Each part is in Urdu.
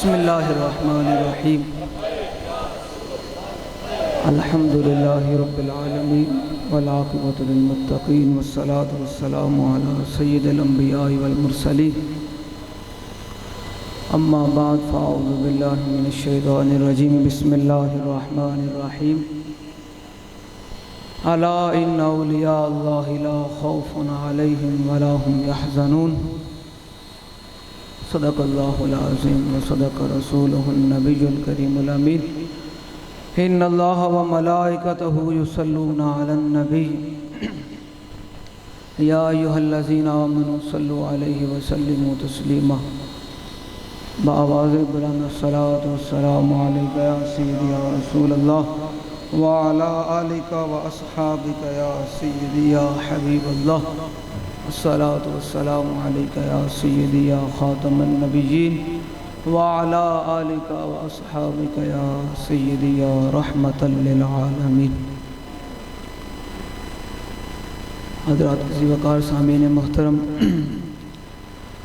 بسم اللہ الرحمن الرحیم الحمدللہ رب العالمین والعاقبۃ للمتقین والصلاة والسلام علی سید الانبیاء والمرسلین اما بعد فاعوذ باللہ من الشیطان الرجیم بسم اللہ الرحمن الرحیم الا ان اولیاء اللہ لا خوف علیہم ولا هم یحزنون صدق اللہ العظیم وصدق رسولہ النبی الکریم الامین ان اللہ وملائکتہ یصلون علی النبی یا ایہا الذین آمنوا صلوا علیہ وسلموا تسلیما بآواز بلند الصلاۃ والسلام علیک یا سیدی یا رسول اللہ وعلی آلک واصحابک یا سیدی یا حبیب اللہ الصلاۃ والسلام علیک یا سیدی یا خاتم النبیین وعلی آلک واصحابک یا سیدی یا رحمۃ للعالمین۔ حضرات عزیز وقار سامعین محترم،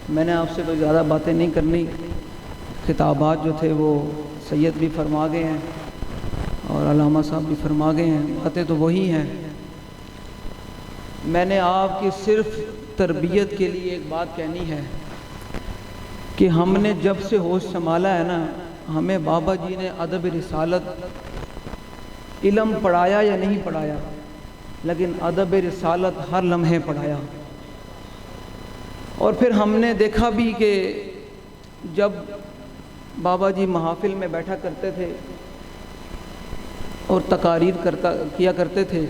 میں نے آپ سے کوئی زیادہ باتیں نہیں کرنی، خطابات جو تھے وہ سید بھی فرما گئے ہیں اور علامہ صاحب بھی فرما گئے ہیں، باتیں تو وہی ہیں۔ میں نے آپ کی صرف تربیت کے لیے ایک بات کہنی ہے کہ ہم نے جب سے ہوش سنبھالا ہے نا، ہمیں بابا جی نے ادب رسالت علم پڑھایا یا نہیں پڑھایا، لیکن ادب رسالت ہر لمحے پڑھایا۔ اور پھر ہم نے دیکھا بھی کہ جب بابا جی محافل میں بیٹھا کرتے تھے اور تقاریر کیا کرتے تھے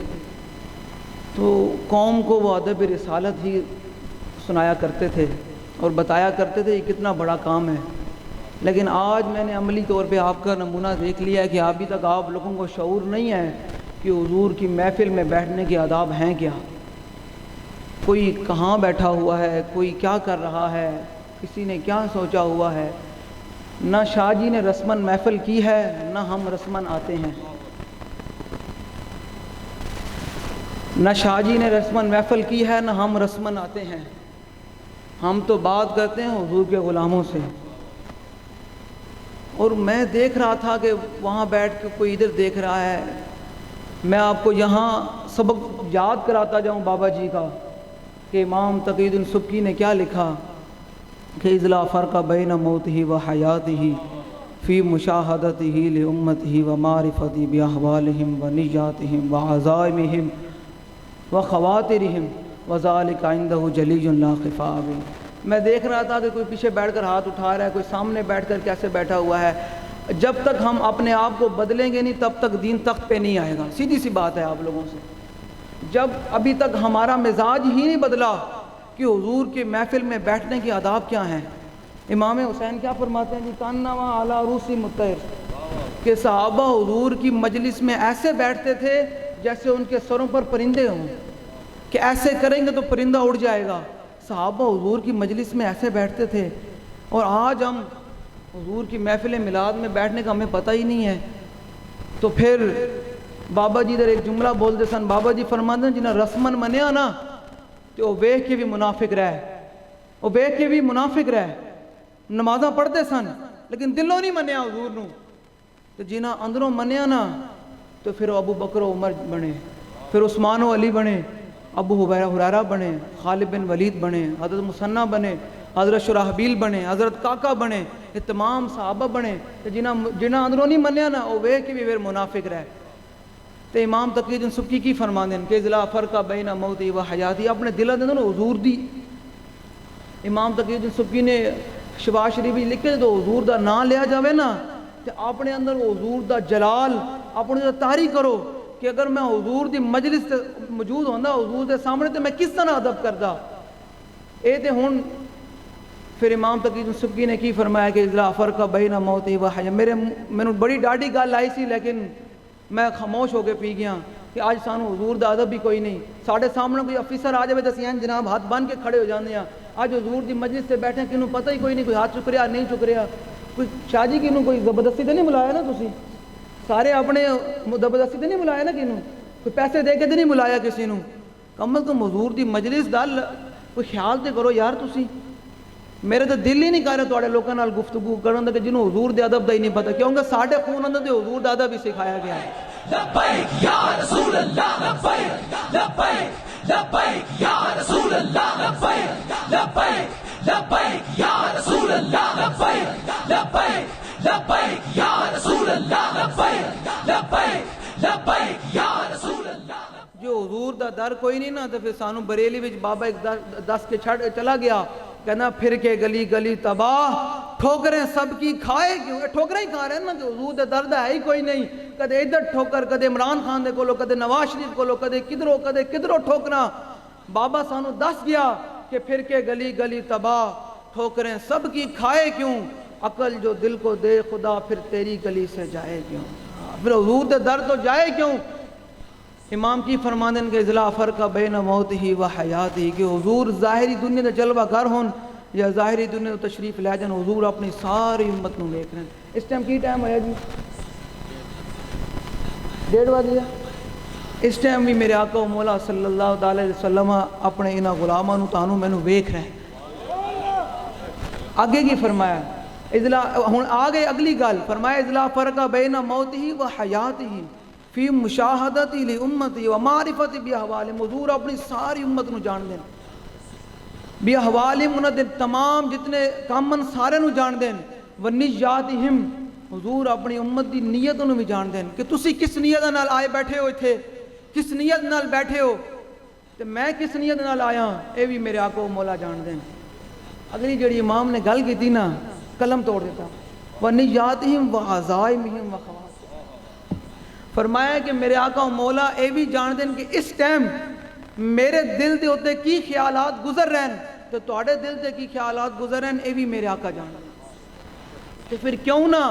تو قوم کو وہ ادب رسالت ہی سنایا کرتے تھے اور بتایا کرتے تھے یہ کتنا بڑا کام ہے۔ لیکن آج میں نے عملی طور پہ آپ کا نمونہ دیکھ لیا ہے کہ ابھی تک آپ لوگوں کو شعور نہیں ہے کہ حضور کی محفل میں بیٹھنے کے آداب ہیں کیا، کوئی کہاں بیٹھا ہوا ہے، کوئی کیا کر رہا ہے، کسی نے کیا سوچا ہوا ہے۔ نہ شاہ جی نے رسماً محفل کی ہے، نہ ہم رسماً آتے ہیں۔ نہ شاہ جی نے رسماً محفل کی ہے، نہ ہم رسماً آتے ہیں۔ ہم تو بات کرتے ہیں حضور کے غلاموں سے۔ اور میں دیکھ رہا تھا کہ وہاں بیٹھ کے کوئی ادھر دیکھ رہا ہے، میں آپ کو یہاں سبق یاد کراتا جاؤں بابا جی کا کہ امام تقی الدین سبکی نے کیا لکھا کہ اذ لا فرق بین موتہ و حیاتہ فی مشاہدتہ لامتہ و معرفتہ باحوالہم و نیاتہم و عزائمہم و خواترہم وذالک عندہ جلی لا خفاء۔ میں دیکھ رہا تھا کہ کوئی پیچھے بیٹھ کر ہاتھ اٹھا رہا ہے، کوئی سامنے بیٹھ کر کیسے بیٹھا ہوا ہے۔ جب تک ہم اپنے آپ کو بدلیں گے نہیں تب تک دین تخت پہ نہیں آئے گا، سیدھی سی بات ہے آپ لوگوں سے۔ جب ابھی تک ہمارا مزاج ہی نہیں بدلا کہ حضور کے محفل میں بیٹھنے کے آداب کیا ہیں۔ امام حسین کیا فرماتے ہیں جی، کانما علی روسی مطیر، کہ صحابہ حضور کی مجلس میں ایسے بیٹھتے تھے جیسے ان کے سروں پر پرندے ہوں، کہ ایسے کریں گے تو پرندہ اڑ جائے گا۔ صحابہ حضور کی مجلس میں ایسے بیٹھتے تھے، اور آج ہم حضور کی محفل میلاد میں بیٹھنے کا ہمیں پتہ ہی نہیں ہے۔ تو پھر بابا جی ادھر ایک جملہ بولتے سن، بابا جی فرماتے ہیں جنہیں رسمن منیا نا تو وہ ویکھ کے بھی منافق رہے، وہ ویکھ کے بھی منافق رہے۔ نمازاں پڑھتے سن لیکن دلوں نہیں منیا حضور نو، تو جنہیں اندروں منیا نا تو پھر ابو بکر و عمر بنے، پھر عثمان و علی بنے، ابو ہریرہ بنے، خالد بن ولید بنے، حضرت مثنیٰ بنے، حضرت شرحبیل بنے، حضرت کاکا بنے، یہ تمام صحابہ بنے۔ جنہیں اندروں نہیں منیا نا وہ ویکھ کے بھی پھر منافق رہے۔ تو امام تقی الدین سبکی کی فرماندے کہ اذ لا فرق بین موتی و حیاتی، اپنے دلوں دے اندر حضور دی۔ امام تقی الدین سبکی نے شفاء شریف لکھے تو حضور دا نام لیا جاوے نا تو اپنے اندر حضور دا جلال اپنے اندر طاری کرو کہ اگر میں حضور دی مجلس تے موجود ہوندا، حضور دے سامنے تے میں کس طرح ادب کردا۔ اے تے ہن پھر امام تقی الدین سبکی نے کی فرمایا کہ اذ لا فرق بین موتی و حیاتی۔ مینوں بڑی ڈاڈی گل آئی سی لیکن میں خاموش ہو کے پی گیا کہ آج سانو حضور دا ادب بھی کوئی نہیں۔ ساڑھے سامنے کوئی افیسر آ جائے تو اسی جناب ہاتھ بن کے کھڑے ہو جاندے ہیں۔ آج حضور دی مجلس سے بیٹھے کنوں پتہ ہی کوئی نہیں، کوئی ہاتھ چک رہا نہیں چک رہا، کوئی شاہ جی کنوں کوئی زبردستی تو نہیں بلایا نا تسی، سارے اپنے زبردستی تو نہیں بلایا نا کنوں، کوئی پیسے دے کے تو نہیں بلایا کسی نوں۔ کم از کم حضور دی مجلس دا کوئی خیال تے کرو یار تسی۔ میرے تو دل ہی نہیں کر رہا تھوڑے لوگوں نال گفتگو کرن دا کہ جنہوں حضور دے ادب دا ہی نہیں پتہ، کیونکہ ساڈے خون اندر تے حضور دا ادب ہی سکھایا گیا ہے۔ لبیک یا رسول اللہ لبیک لبیک لبیک یا رسول اللہ لبیک لبیک لبیک یا رسول اللہ لبیک لبیک لبیک یا رسول اللہ لبیک لبیک لبیک یا رسول اللہ۔ جو حضور دا در کوئی نہیں نا، تو پھر سانو بریلی وچ بابا ایک دس کے چھڑ چلا گیا، کہنا پھر کے گلی گلی تباہ، ٹھوکریں سب کی کھائے کیوں؟ ٹھوکریں ہی کھا رہے ہیں نا، کہ حضور دے درد ہے ہی کوئی نہیں، کدے ادھر ٹھوکر، کدے عمران خان دے کولو، کدے نواز شریف کولو، کدے کدھروں ٹھوکنا۔ بابا سانو دس گیا کہ پھر کے گلی گلی تباہ، ٹھوکریں سب کی کھائے کیوں؟ عقل جو دل کو دے خدا پھر تیری گلی سے جائے کیوں؟ پھر حضور دے درد تو جائے کیوں؟ امام کی فرماندن کے اضلاع فرق بین موت ہی و حیات ہی، کہ حضور ظاہری دنیا دے جلوہ گر ہون یا ظاہری دنیا دے تشریف لے جان، حضور اپنی ساری امت نو دیکھ رہے ہیں۔ اس ٹائم کی ٹائم ہویا جی؟ 1:30 بجے۔ اس ٹائم بھی میرے آقا و مولا صلی اللہ علیہ وسلم اپنے انہاں غلاماں نو تانوں مینوں ویکھ رہے ہیں۔ آگے کی فرمایا ہن آ گئے اگلی گل، فرمایا اضلاع فرق بین موت ہی و حیات ہی فی مشاہدتی لی امتی و معرفت بی احوالہم، حضور اپنی ساری امت نو جان دین، بی احوالہم انہاں دے تمام جتنے کامن سارے نو جان دین، و نیاتہم حضور اپنی امت دی نیت نو بھی جان دین، کہ تسی کس نیت نال آئے بیٹھے ہو اتھے، کس نیت نال بیٹھے ہو، تے میں کس نیت نال آیا، اے بھی میرے آقا و مولا جان دین۔ اگلی جڑی امام نے گل کی تھی نا، قلم توڑ دیتا، و نیاتہم و عزائمہم و خواتہم، فرمایا کہ میرے آقا و مولا اے بھی جان دیں کہ اس ٹائم میرے دل دے ہوتے کی خیالات گزر رہے ہیں، تو تواڈے دل دے کی خیالات گزر رہے ہیں، اے بھی میرے آقا جان دیں۔ تو پھر کیوں نہ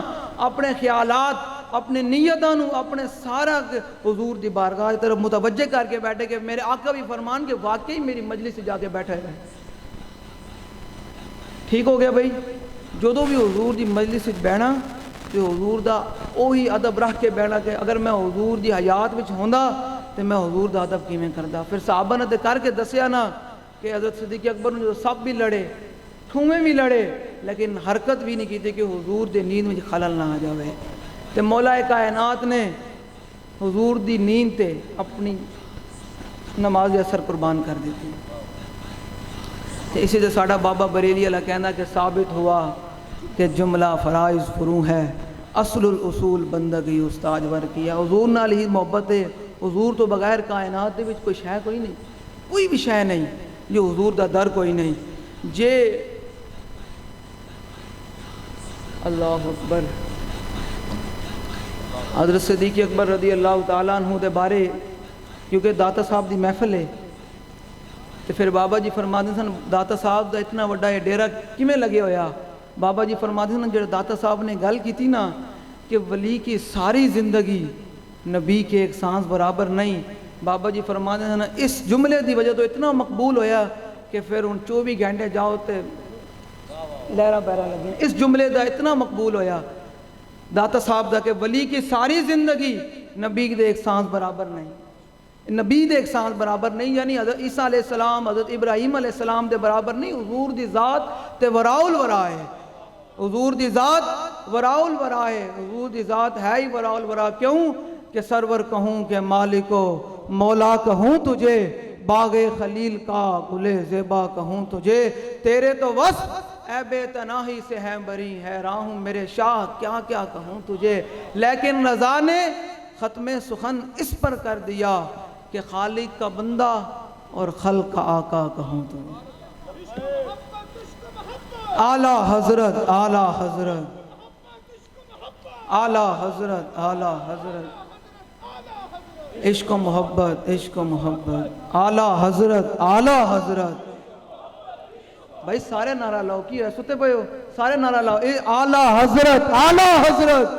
اپنے خیالات، اپنے نیتاں نو، اپنے سارا حضور دی بارگاہ کی طرف متوجہ کر کے بیٹھے، کہ میرے آقا بھی فرمان کہ واقعی میری مجلس سے جا کے بیٹھا ہے۔ ٹھیک ہو گیا بھائی، جدوں بھی حضور دی مجلس سے بیٹھنا تے حضور دا اوہی ادب رکھ کے بیٹھنا، کہ اگر میں حضور دی حیات وچ ہوندا تے میں حضور دا ادب کیویں کردا۔ پھر صحابہ نے تے کر کے دسیا نا کہ حضرت صدیق اکبر نے جو سب بھی لڑے، ٹھومے بھی لڑے، لیکن حرکت بھی نہیں کی کہ حضور دے نیند وچ خلل نہ آ جاوے، تے مولا کائنات نے حضور دی نیند تے اپنی نماز اثر قربان کر دیتی۔ تے اسی تے ساڈا بابا بریلی والا کہندا کہ ثابت ہوا کہ جملہ فرائض فرو ہے، اصل الاصول بندگی استاج ور کیا۔ حضور نال ہی محبت ہے، حضور تو بغیر کائنات دے وچ کوئی شے کوئی نہیں، کوئی بھی شے نہیں، جو حضور دا در کوئی نہیں۔ جے اللہ اکبر، حضرت صدیق اکبر رضی اللہ تعالیٰ عنہ دے بارے کیونکہ داتا صاحب دی محفل ہے، تو پھر بابا جی فرماتے سن داتا صاحب دا اتنا وڈا یہ ڈیرا کیویں لگے ہویا۔ بابا جی فرماتے ہیں جڑے داتا صاحب نے گل کی تھی نا کہ ولی کی ساری زندگی نبی کے ایک سانس برابر نہیں، بابا جی فرماتے ہیں اس جملے دی وجہ تو اتنا مقبول ہویا کہ پھر ان 24 گھنٹے جاؤ تے لہرا بہرا لگے، اس جملے دا اتنا مقبول ہویا داتا صاحب دا کہ ولی کی ساری زندگی نبی دے ایک سانس برابر نہیں، نبی دے ایک سانس برابر نہیں، یعنی حضرت عیسیٰ علیہ السلام، حضرت ابراہیم علیہ السلام دے برابر نہیں۔ حضور دی ذات تے وراء الورا ہے، حضور دی ذات وراء الورا ہے، حضور دی ذات ہے ہی وراء الورا۔ کیوں کہ سرور کہوں کہ مالک و مولا کہوں تجھے، باغ خلیل کا گل زیبا کہوں تجھے، تیرے تو وصف اے بے تناہی سے ہے بری، حیران ہوں میرے شاہ کیا کیا کہوں تجھے۔ لیکن رضا نے ختم سخن اس پر کر دیا کہ خالق کا بندہ اور خلق کا آقا کہوں تجھے۔ اعلیٰ حضرت، اعلیٰ حضرت، اعلیٰ حضرت، اعلیٰ حضرت، عشق و محبت، عشق و محبت، اعلیٰ حضرت، اعلیٰ حضرت۔ بھائی سارے نعرہ لاؤ، کی ہے ستے پہ ہو، سارے نعرہ لاؤ، اعلیٰ حضرت، اعلیٰ حضرت،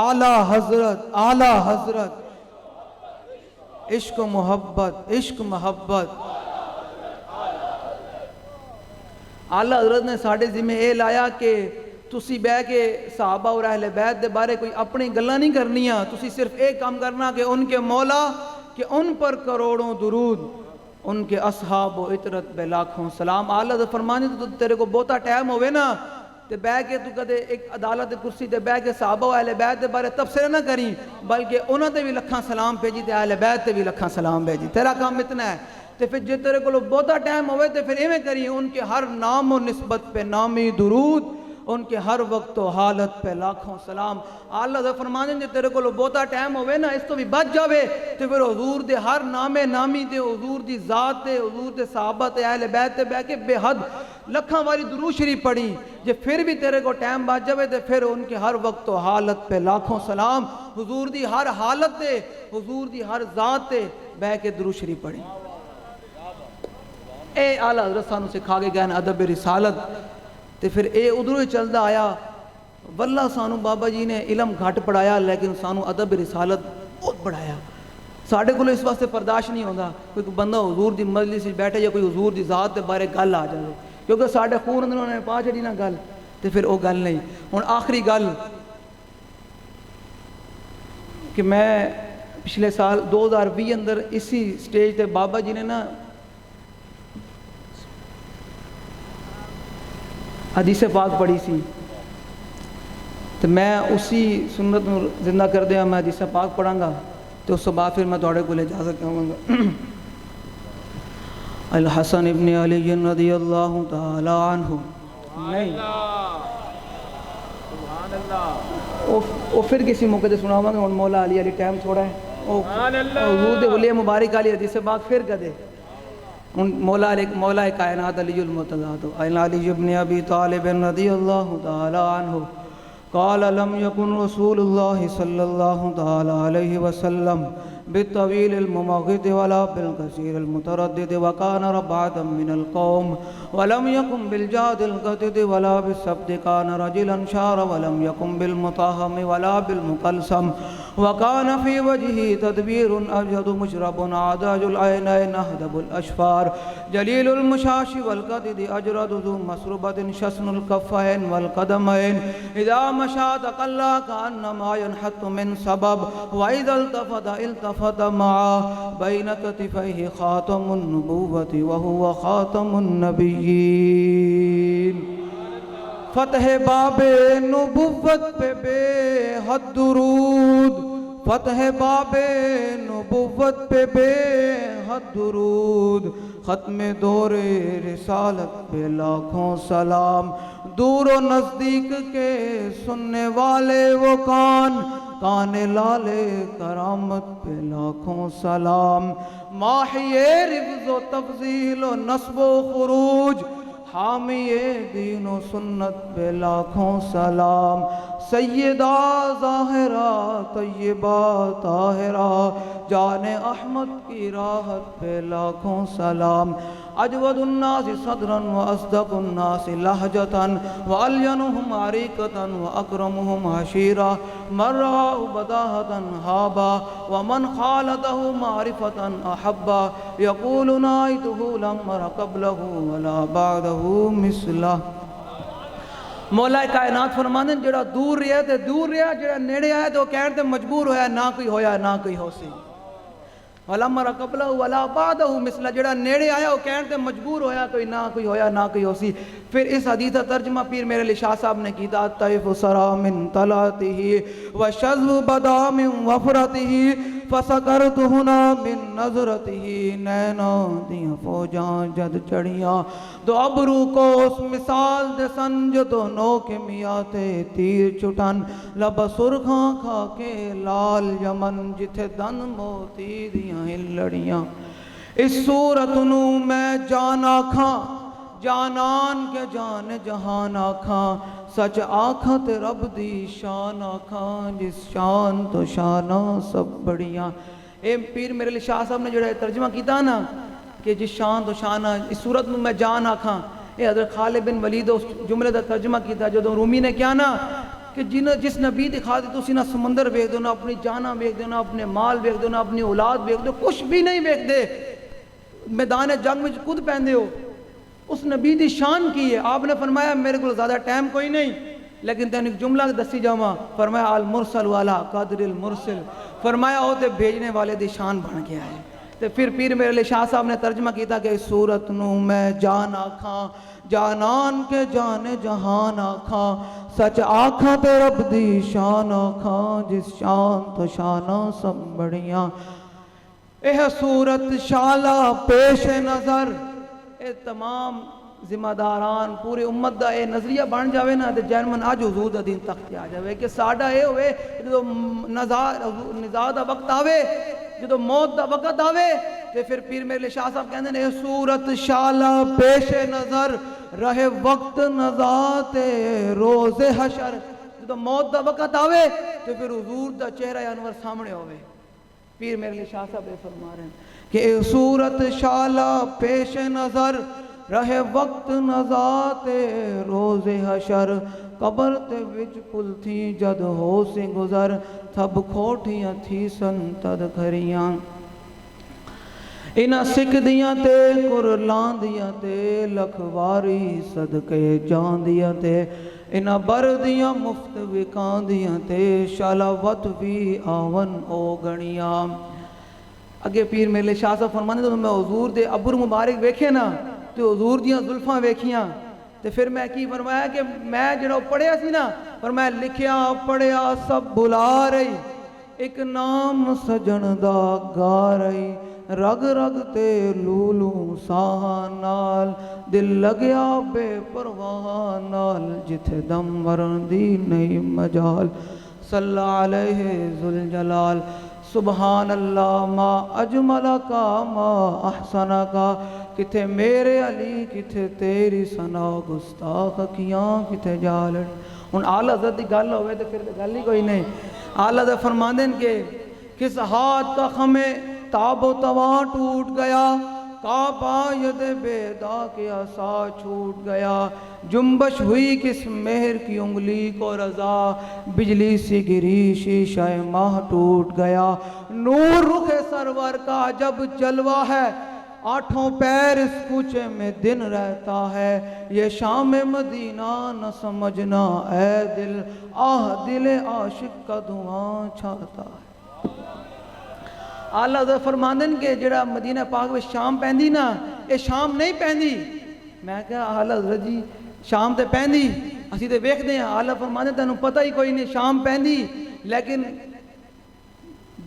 اعلیٰ حضرت، اعلیٰ حضرت، عشق و محبت، عشق محبت۔ اعلیٰ حضرت نے ساڑھے ذمہ اے لایا کہ تسی بہ کے صحابہ اور اہل بیت دے بارے کوئی اپنی گلہ نہیں کرنیاں، تسی صرف ایک کام کرنا کہ ان کے مولا کہ ان پر کروڑوں درود، ان کے اصحاب و اطرت بے لاکھوں سلام۔ آلہ دے فرمانے تو تیرے کو بہتا ٹائم ہوئے نا تے بہ کے تو کدے ایک عدالت کرسی تے بہ کے صحابہ و اہل بیت دے بارے تبصرہ نہ کریں، بلکہ انہوں تے بھی لکھاں سلام بھیجی تے اہل بیت تے بھی لکھاں سلام بھیجی۔ تیرا کام اتنا ہے تے پھر جے تیرے کو بہتا ٹائم ہوئے تے پھر ایویں کریں، ان کے ہر نام و نسبت پہ نامی درود، ان کے ہر وقت و حالت پہ لاکھوں سلام۔ اللہ دے فرمانے جے تیرے کو بہتا ٹائم ہوئے نا اس تو بھی بچ جاوے تے پھر حضور دے ہر نام نامی تے حضور دی ذات تے حضور دے صحابہ تے اہل بیت تے بہ کے بے حد لکھاں والی درود شریف پڑھی۔ جے پھر بھی تیرے کو ٹائم بچ جاوے تے پھر ان کے ہر وقت و حالت پہ لاکھوں سلام، حضور دی ہر حالت تے حضور دی ہر ذات تے بہ کے درود شریف پڑھی۔ اے اعلیٰ حضرت سانو سکھا کے گئے ادب رسالت تے پھر اے ادھروں ہی چلدا آیا۔ واللہ سانو بابا جی نے علم گھٹ پڑھایا لیکن سانو ادب رسالت بہت پڑھایا۔ ساڑھے کو اس واسطے برداشت نہیں ہوتا کوئی بندہ حضور دی مجلس بیٹھے یا کوئی حضور دی ذات دے بارے گل آ جائے، کیونکہ ساڑھے خون اندروں نے پا چڑی نہ گل تے پھر وہ گل نہیں۔ ہن آخری گل کہ میں پچھلے سال 2020 اندر اسی سٹیج تے بابا جی نے نا حدیث پاک پڑھی سی تو میں اسی سنت نو زندہ کر دیا، میں حدیث پاک پڑھاں گا تو اس بعد پھر میں تھوڑے کو اجازت کہوں گا۔ الحسن ابن علی رضی اللہ تعالی عنہ نہیں وہ پھر کسی موقع تے سناواں گا، مولا علی ٹائم تھوڑا ہے، حضور دے ولی مبارک علی حدیث پاک پھر کدے مولا کائنات علی المرتضی علی ابن ابی طالب رضی اللہ تعالی عنہ قال لم يكن رسول الله صلى الله تعالى عليه وسلم بالطويل الممغض ولا بالقصير المتردد وكان ربعة من القوم ولم يكن بالجاد القتد ولا بالسبت كان رجلا شار ولم يكن بالمطاهم ولا بالمقلسم وكان في وجهه تدبير أبيض مشرب عداج العينين أهدب الأشفار جليل المشاش والقدد أجرد ذو مسربة شسن الكفين والقدمين إذا مشى تقلى كأنما ينحت من سبب وإذا التفت معه بين كتفيه خاتم النبوة وهو خاتم النبيين فتح باب نبوت پہ بے حد درود، فتح باب نبوت پہ بے حد درود، ختم دور رسالت پہ لاکھوں سلام، دور و نزدیک کے سننے والے وہ کان لالے کرامت پہ لاکھوں سلام، ماحی رفض و تفضیل و نصب و خروج، حامی دین و سنت پہ لاکھوں سلام، سیدہ ظاہرہ طیبہ طاہرہ جان احمد کی راحت پہ لاکھوں سلام، اجود الناس صدرا واصدق الناس لہجتا والینہم عریقتا واکرمہم عشیرا من رآہ بداہتا ہابا ومن خالتہ معرفتا احبا یقول نائتہ لم ر قبلہ ولا بعدہ مثلہ۔ مولا کائنات فرماندے جڑا دور رہا تے دور رہا، جڑا نیڑے آیا تو کہنے تے مجبور ہویا، نہ کوئی ہویا نہ کوئی ہو سی، وَلَمَّ رَقَبْلَهُ وَلَا بَعْدَهُ مِثْلَ جڑا نیڑے آیا وہ کہنے تے مجبور ہویا، کوئی نہ کوئی ہویا نہ کوئی ہو سی۔ پھر اس حدیث کا ترجمہ پیر میرے علی شاہ صاحب نے کیتا، طیف سرا من طلعته وشذو بدا من وفرته فسکرت ہنا من نظرته، نینا دیاں فوجاں جد چڑیاں دو ابرو کو اس مثال دے سنج تو نوک میاتے تیر چٹن لب سرخاں کھا کے لال یمن جتھے دن موتی دیاں ہلڑیاں، اس صورت نو میں جان آکھاں جانان کے جان جہان آکھاں، سچ آکھاں تے رب دی شان آکھاں جس شان تو شانہ سب بڑیاں۔ اے پیر میرے علی شاہ صاحب نے جو ترجمہ کیتا نا کہ جس شان تو شانہ اس صورت میں جان آکھاں، اے حضرت خالد بن ولید اس جملے دا ترجمہ کیتا جو رومی نے کیا نا کہ جس نبی دکھا دی تسی نہ سمندر بیک دو، نہ اپنی جانہ بیک دو، نہ اپنے مال بیک دو، نہ اپنی اولاد بیک دو، کچھ بھی نہیں بیک دے، میدان جنگ میں خود پہندے ہو، اس نبی دی شان کی ہے۔ آپ نے فرمایا میرے کو زیادہ ٹائم کوئی نہیں لیکن تین ایک جملہ دسی جاواں، فرمایا المرسل والا قدر المرسل، فرمایا ہوتے بھیجنے والے دی شان بن گیا ہے۔ تے پھر پیر میرے علی شاہ صاحب نے ترجمہ کیتا کہ اس صورت نو میں جان آکھاں جانان کے جان جہان آکھاں سچ آکھاں تے رب دی شان آکھاں جس شان تو شاناں سب بڑیاں اے صورت شالا پیش نظر اے تمام ذمہ داران پوری امت دا اے نظریہ بن جاوے نا تے جرمن اج حضور دا دین تخت آ جاوے کہ ساڈا اے ہوئے جدو نزاع دا وقت آوے جدو موت دا وقت آوے تے پھر پیر میرے شاہ صاحب کہندے نے صورت شالا پیش نظر رہے وقت نزاع تے روز حشر جدو موت دا وقت آوے تے پھر حضور دا چہرہ انور سامنے ہوئے پیر میرے شاہ صاحب یہ فرما رہے ہیں کہ اے صورت شالا پیش نظر رہے وقت نزاع تے روز حشر قبر تے وچ پل تھی جد ہو سی گزر تھب کھوٹیاں تھی سن تد کھریاں انہاں سکھ دیاں تے قرلان دیاں تے لکھواری صدقے جان دیاں تے انہاں بر دیاں مفت وکان دیاں تے شالاوت بھی آون او گنیاں اگے پیر میرے شاہ صاحب فرمانے تو میں حضور دے ابر مبارک ویکھے نا تو حضور دیاں زلفاں ویکھیاں تے پھر میں کی فرمایا کہ میں جڑا پڑھیا سی نا فرمایا لکھیا پڑھیا سب بھلا رہی ایک نام سجن دا گا رہی رگ رگ تے لولو ساہاں نال دل لگیا بے پرواہ نال جتھے دم ورن دی نہیں مجال صلی علیہ ذوالجلال سبحان اللہ ما اجمل کا ما احسن کا کتھے میرے علی کتھے تیری ثنا گستاخ کیاں کتھے جالڑ ان اعلی حضرت دی گل ہوئے تو پھر گل ہی کوئی نہیں اعلی حضرت فرماندن کہ کس ہاتھ کا خمیں تاب و تواں ٹوٹ گیا کعبہ ید بیدا کے عصا چھوٹ گیا جنبش ہوئی کس مہر کی انگلی کو رضا بجلی سی گری شیشہ ماہ ٹوٹ گیا نور رخ سرور کا جب جلوہ ہے آٹھوں پیر اس کوچے میں دن رہتا ہے یہ شام مدینہ نہ سمجھنا اے دل آہ دل عاشق کا دعاں چھاتا ہے آلہ حضرت فرماندن کہ جڑا مدینہ پاک میں شام پہندی نا اے شام نہیں پہندی میں کہا آلہ حضرت جی شام تے پہندی اسی تے ویکھ دیں آلہ فرماندن تینوں پتہ ہی کوئی نہیں شام پہندی لیکن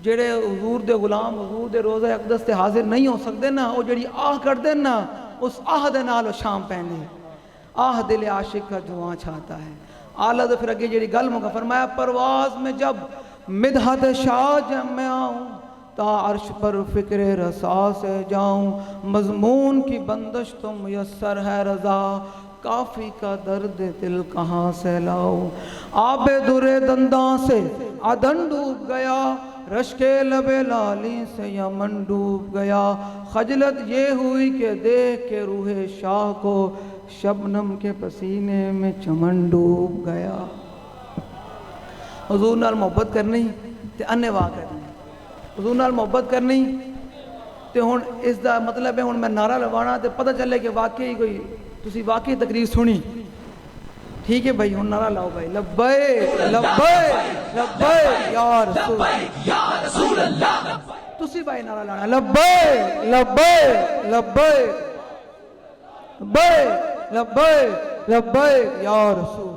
جڑے حضور دے غلام حضور دے روزہ اقدس تے حاضر نہیں ہو سکتے نا وہ جڑی آہ کر دیں نا اس آہ دے نال شام پہندی آہ دل عاشق کا دعاں چھاتا ہے آلہ حضرت پھر اگے جڑی گل مکہ فرمایا پرواز میں جب مدحت شاہ جب میں آؤں تا عرش پر فکر رسا سے جاؤں مضمون کی بندش تو میسر ہے رضا کافی کا درد دل کہاں سے لاؤں آب در دنداں سے عدن ڈوب گیا رشک لب لالی سے یمن ڈوب گیا خجلت یہ ہوئی کہ دیکھ کے روح شاہ کو شبنم کے پسینے میں چمن ڈوب گیا حضور نال محبت کرنی تے انواع کرنی حضور نال محبت کرنی تے ہن اس دا مطلب ہے ہن میں نعرہ لوانا تے پتہ چلے کہ واقعی کوئی تسی واقعی تقریر سنی ٹھیک ہے بھائی ہن نعرہ لاؤ بھائی لبیک لبیک لبیک یا رسول اللہ تسی بھائی نعرہ لانا لبیک لبیک لبیک لبیک لبیک لبیک یا رسول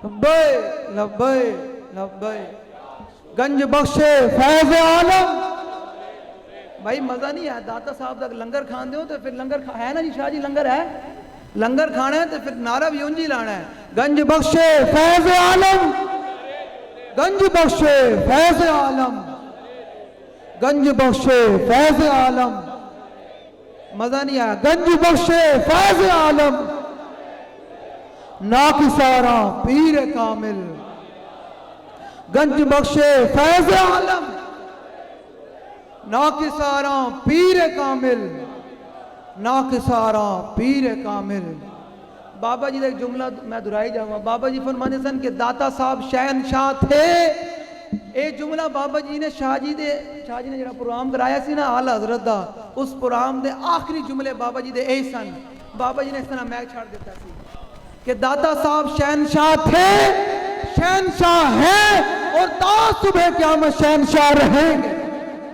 لبیک لبیک لبیک گنج بخشے فیض عالم بھائی مزہ نہیں ہے داتا صاحب تک لنگر کھان دیو تو پھر لنگر ہے نا جی شاہ جی لنگر ہے لنگر کھانا ہے تو پھر نعرہ بھی انجی لانا ہے گنج بخشے فیض عالم گنج بخشے فیض عالم گنج بخشے فیض عالم مزہ نہیں آیا گنج بخشے فیض عالم ناکسارا پیر کامل گنج بخشے فیض عالم ناکسارا پیر کامل ناکسارا پیر کامل بابا جی ایک جملہ میں دہرائی جاؤں گا بابا جی فرمانے سن کہ داتا صاحب شہنشاہ تھے ایک جملہ بابا جی نے شاہ جی نے جڑا پروگرام کرایا سی نا اعلی حضرت دا اس پروگرام دے آخری جملے بابا جی دے اے سن بابا جی نے اس طرح میک چھاڑ دیتا سی کہ داتا صاحب شہنشاہ تھے شہنشاہ ہیں اور تا صبح قیامت شہنشاہ رہیں گے